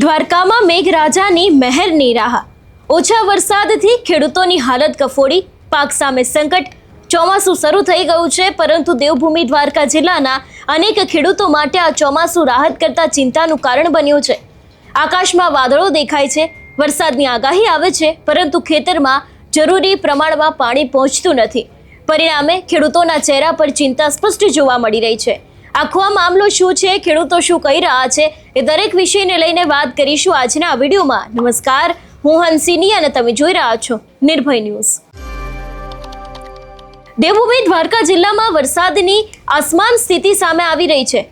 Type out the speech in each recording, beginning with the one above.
દ્વારકામાં મેઘરાજાની મહેરની રાહ. ઓછા વરસાદથી ખેડૂતોની હાલત કફોડી, પાક સામે સંકટ. ચોમાસું શરૂ થઈ ગયું છે, પરંતુ દેવભૂમિ દ્વારકા જિલ્લાના અનેક ખેડૂતો માટે આ ચોમાસું રાહત કરતા ચિંતાનું કારણ બન્યું છે. આકાશમાં વાદળો દેખાય છે, વરસાદની આગાહી આવે છે, પરંતુ ખેતરમાં જરૂરી પ્રમાણમાં પાણી પહોંચતું નથી. પરિણામે ખેડૂતોના ચહેરા પર ચિંતા સ્પષ્ટ જોવા મળી રહી છે. આખો આ મામલો શું છે, ખેડૂતો શું કહી રહ્યા છે, એ દરેક વિષયને લઈને વાત કરીશું આજના આ વિડીયોમાં. નમસ્કાર, હું હંસિની અને તમે જોઈ રહ્યા છો નિર્ભય ન્યૂઝ. દેવભૂમિ દ્વારકા જિલ્લામાં વરસાદની આસમાન સ્થિતિ સામે આવી રહી છે.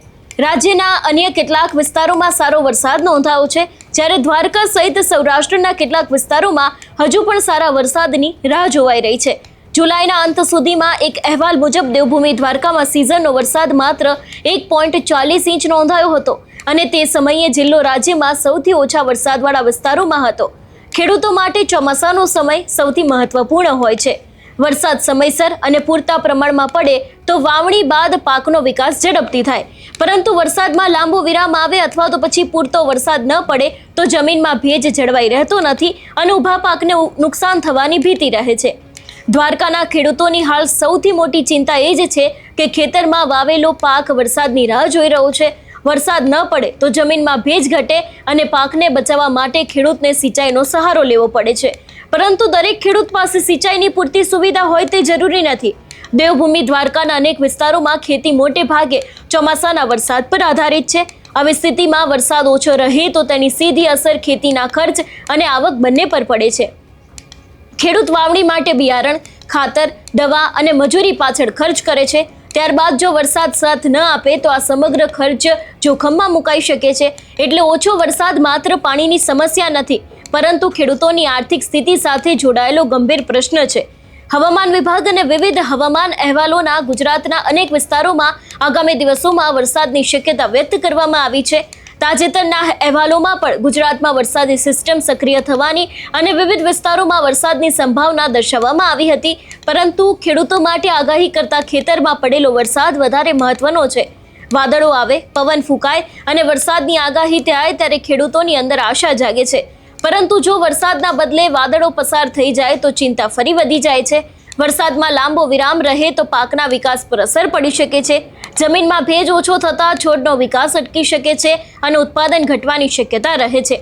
રાજ્યના અન્ય કેટલાક વિસ્તારોમાં સારો વરસાદ નોંધાયો છે, જ્યારે દ્વારકા સહિત સૌરાષ્ટ્રના કેટલાક વિસ્તારોમાં હજુ પણ સારા વરસાદની રાહ જોવાઈ રહી છે. જુલાઈના અંત સુધીમાં એક અહેવાલ મુજબ દેવભૂમિ દ્વારકામાં સિઝનનો વરસાદ માત્ર 1.40 ઇંચ નોંધાયો હતો અને તે સમયે જિલ્લો રાજ્યમાં સૌથી ઓછા વરસાદવાળા વિસ્તારોમાં હતો. ખેડૂતો માટે ચોમાસાનો સમય સૌથી મહત્વપૂર્ણ હોય છે. વરસાદ સમયસર અને પૂરતા પ્રમાણમાં પડે તો વાવણી બાદ પાકનો વિકાસ ઝડપથી થાય, પરંતુ વરસાદમાં લાંબો વિરામ આવે અથવા તો પછી પૂરતો વરસાદ ન પડે તો જમીનમાં ભેજ જળવાઈ રહેતો નથી અને ઊભા પાકને નુકસાન થવાની ભીતિ રહે છે. દ્વારકાના ખેડૂતોની હાલ સૌથી મોટી ચિંતા એ જ છે કે ખેતરમાં વાવેલો પાક વરસાદની રાહ જોઈ રહ્યો છે. વરસાદ ન પડે તો જમીનમાં ભેજ ઘટે અને પાકને બચાવવા માટે ખેડૂતને સિંચાઈનો સહારો લેવો પડે છે, પરંતુ દરેક ખેડૂત પાસે સિંચાઈની પૂરતી સુવિધા હોય તે જરૂરી નથી. દેવભૂમિ દ્વારકાના અનેક વિસ્તારોમાં ખેતી મોટે ભાગે ચોમાસાના વરસાદ પર આધારિત છે. આવી સ્થિતિમાં વરસાદ ઓછો રહે તો તેની સીધી અસર ખેતીના ખર્ચ અને આવક બંને પર પડે છે. ખેડૂત વાવણી માટે બિયારણ, ખાતર, દવા અને મજૂરી પાછળ ખર્ચ કરે છે. ત્યારબાદ જો વરસાદ સાથ ન આપે તો આ સમગ્ર ખર્ચ જોખમમાં મુકાઈ શકે છે. એટલે ઓછો વરસાદ માત્ર પાણીની સમસ્યા નથી, પરંતુ ખેડૂતોની આર્થિક સ્થિતિ સાથે જોડાયેલો ગંભીર પ્રશ્ન છે. હવામાન વિભાગ અને વિવિધ હવામાન અહેવાલોના ગુજરાતના અનેક વિસ્તારોમાં આગામી દિવસોમાં વરસાદની શક્યતા વ્યક્ત કરવામાં આવી છે. તાજેતરના અહેવાલોમાં પણ ગુજરાતમાં વરસાદી સિસ્ટમ સક્રિય થવાની અને વિવિધ વિસ્તારોમાં વરસાદની સંભાવના દર્શાવવામાં આવી હતી, પરંતુ ખેડૂતો માટે આગાહી કરતા ખેતરમાં પડેલો વરસાદ વધારે મહત્વનો છે. વાદળો આવે, પવન ફૂંકાય અને વરસાદની આગાહી થાય ત્યારે ખેડૂતોની અંદર આશા જાગે છે, પરંતુ જો વરસાદના બદલે વાદળો પસાર થઈ જાય તો ચિંતા ફરી વધી જાય છે. વરસાદમાં લાંબો વિરામ રહે તો પાકના વિકાસ પર અસર પડી શકે છે. જમીનમાં ભેજ ઓછો થતાં છોડનો વિકાસ અટકી શકે છે અને ઉત્પાદન ઘટવાની શક્યતા રહે છે.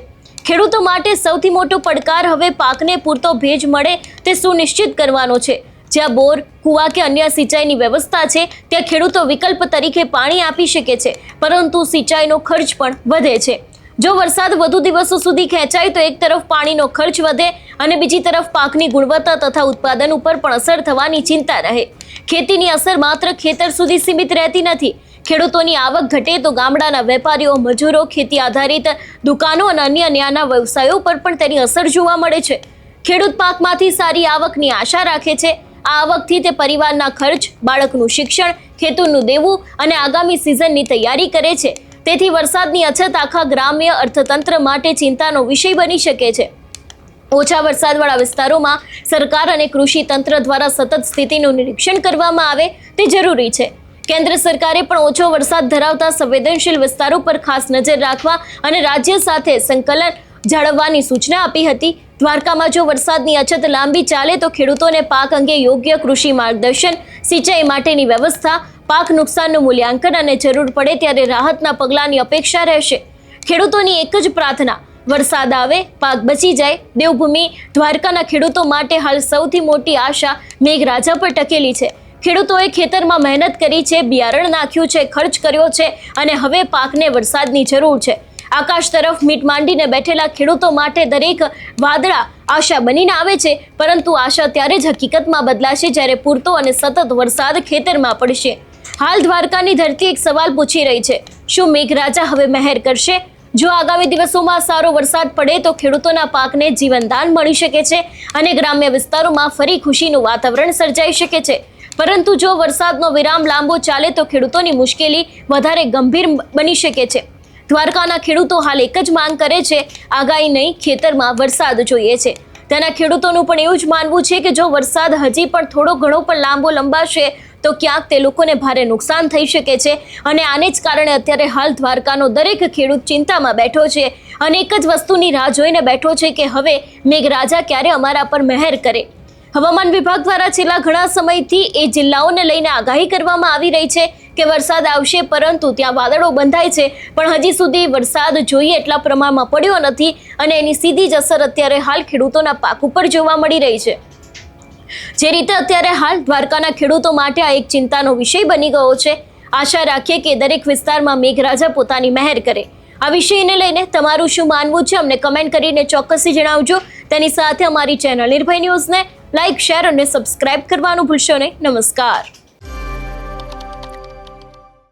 ખેડૂતો માટે સૌથી મોટો પડકાર હવે પાકને પૂરતો ભેજ મળે તે સુનિશ્ચિત કરવાનો છે. જ્યાં બોર, કુવા કે અન્ય સિંચાઈની વ્યવસ્થા છે ત્યાં ખેડૂતો વિકલ્પ તરીકે પાણી આપી શકે છે, પરંતુ સિંચાઈનો ખર્ચ પણ વધે છે. જો વરસાદ વધુ દિવસો સુધી ખેંચાય તો એક તરફ પાણીનો ખર્ચ વધે અને બીજી તરફ પાકની ગુણવત્તા તથા ઉત્પાદન ઉપર પણ અસર થવાની ચિંતા રહે. ખેતીની અસર માત્ર ખેતર સુધી સીમિત રહેતી નથી. ખેડૂતોની આવક ઘટે તો ગામડાના વેપારીઓ, મજૂરો, ખેતી આધારિત દુકાનો અને અન્ય નાના વ્યવસાયો પર પણ તેની અસર જોવા મળે છે. ખેડૂત પાકમાંથી સારી આવકની આશા રાખે છે. આ આવકથી તે પરિવારના ખર્ચ, બાળકનું શિક્ષણ, ખેતરનું દેવું અને આગામી સિઝનની તૈયારી કરે છે. તેથી વરસાદની અછત આખા ગ્રામ્ય અર્થતંત્ર માટે ચિંતાનો વિષય બની શકે છે. ઓછા વરસાદવાળા વિસ્તારોમાં સરકાર અને કૃષિ તંત્ર દ્વારા સતત સ્થિતિનું નિરીક્ષણ કરવામાં આવે તે જરૂરી છે. કેન્દ્ર સરકારે પણ ઓછો વરસાદ ધરાવતા સંવેદનશીલ વિસ્તારો પર ખાસ નજર રાખવા અને રાજ્ય સાથે સંકલન જાળવવાની સૂચના આપી હતી. દ્વારકામાં જો વરસાદની અછત લાંબી ચાલે તો ખેડૂતોને પાક અંગે યોગ્ય કૃષિ માર્ગદર્શન, સિંચાઈ માટેની વ્યવસ્થા, પાક નુકસાનનું મૂલ્યાંકન અને જરૂર પડે ત્યારે રાહતના પગલાંની અપેક્ષા રહેશે. ખેડૂતોની એક જ પ્રાર્થના, વરસાદ આવે, પાક બચી જાય. દેવભૂમિ દ્વારકાના ખેડૂતો માટે હાલ સૌથી મોટી આશા મેઘરાજા પર ટકેલી છે. ખેડૂતોએ ખેતરમાં મહેનત કરી છે, બિયારણ નાખ્યું છે, ખર્ચ કર્યો છે અને હવે પાકને વરસાદની જરૂર છે. આકાશ તરફ મીટ માંડીને બેઠેલા ખેડૂતો માટે દરેક વાદળા આશા બનીને આવે છે, પરંતુ આશા ત્યારે જ હકીકતમાં બદલાશે જ્યારે પૂરતો અને સતત વરસાદ ખેતરમાં પડશે. હાલ દ્વારકાની ધરતી એક સવાલ પૂછી રહી છે, શું મેઘરાજા હવે મહેર કરશે? જો આગામી દિવસોમાં સારો વરસાદ પડે તો ખેડૂતોના પાકને જીવનદાન મળી શકે છે અને ગ્રામ્ય વિસ્તારોમાં ફરી ખુશીનું વાતાવરણ સર્જાઈ શકે છે. પરંતુ જો વરસાદનો વિરામ લાંબો ચાલે તો ખેડૂતોની મુશ્કેલી વધારે ગંભીર બની શકે છે. દ્વારકાના ખેડૂતો હાલ એક જ માંગ કરે છે, આગાહી નહીં, ખેતરમાં વરસાદ જોઈએ છે. તેના ખેડૂતોનું પણ એવું જ માનવું છે કે જો વરસાદ હજી પણ થોડો ઘણો પણ લાંબો લંબાશે તો ક્યાંક તે લોકોને ભારે નુકસાન થઈ શકે છે અને આને જ કારણે અત્યારે હાલ દ્વારકાનો દરેક ખેડૂત ચિંતામાં બેઠો છે અને એક જ વસ્તુની રાહ જોઈને બેઠો છે કે હવે મેઘરાજા ક્યારે અમારા પર મહેર કરે. હવામાન વિભાગ દ્વારા છેલ્લા ઘણા સમયથી એ જિલ્લાઓને લઈને આગાહી કરવામાં આવી રહી છે કે વરસાદ આવશે, પરંતુ ત્યાં વાદળો બંધાય છે પણ હજી સુધી વરસાદ જોઈએ એટલા પ્રમાણમાં પડ્યો નથી અને એની સીધી જ અસર અત્યારે હાલ ખેડૂતોના પાક ઉપર જોવા મળી રહી છે. જે રીતે અત્યારે હાલ દ્વારકાના ખેડૂતો માટે આ એક ચિંતાનો વિષય બની ગયો છે. આશા રાખીએ કે દરેક વિસ્તારમાં મેઘરાજા પોતાની મહેર કરે. આ વિષયને લઈને તમારું શું માનવું છે અમને કમેન્ટ કરીને ચોક્કસથી જણાવજો. તેની સાથે અમારી ચેનલ નિર્ભય ન્યૂઝને લાઇક, શેર અને સબસ્ક્રાઇબ કરવાનું ભૂલશો નહીં. નમસ્કાર.